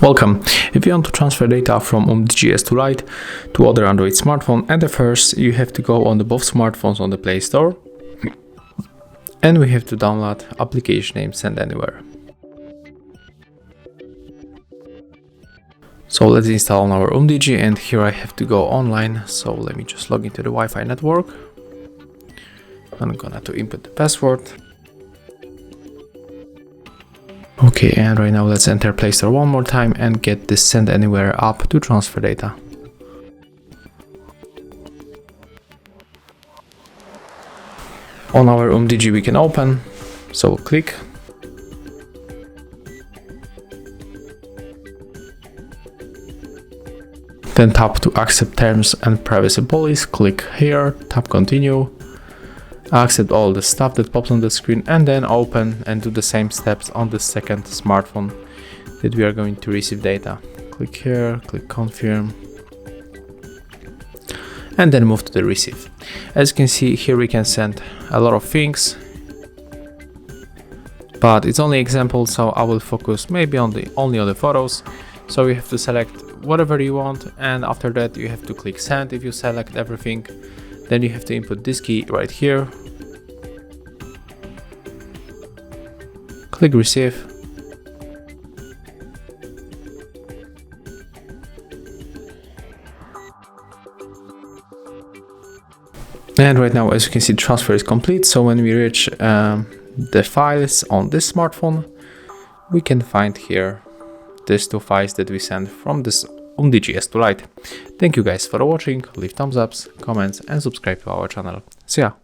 Welcome. If you want to transfer data from Umidigi S2 Lite to other Android smartphone, at the first you have to go on both smartphones on the Play Store, and we have to download application name Send Anywhere. So let's install our Umidigi, and here I have to go online. So let me just log into the Wi-Fi network. I'm gonna to input the password. Okay, and right now let's enter Play Store one more time and get this Send Anywhere app to transfer data. On our Umidigi we can open, so click. Then tap to accept terms and privacy policy, click here, tap continue, accept all the stuff that pops on the screen, and then open and do the same steps on the second smartphone that we are going to receive data. Click here, click confirm, and then move to the receive. As you can see here, we can send a lot of things, but it's only example, so I will focus maybe on only on the photos. So you have to select whatever you want, and after that you have to click send. If you select everything, then you have to input this key right here, click receive, and right now, as you can see, transfer is complete. So when we reach the files on this smartphone, we can find here these two files that we sent from this Umidigi S2 Lite. Thank you guys for watching. Leave thumbs ups, comments, and subscribe to our channel. See ya!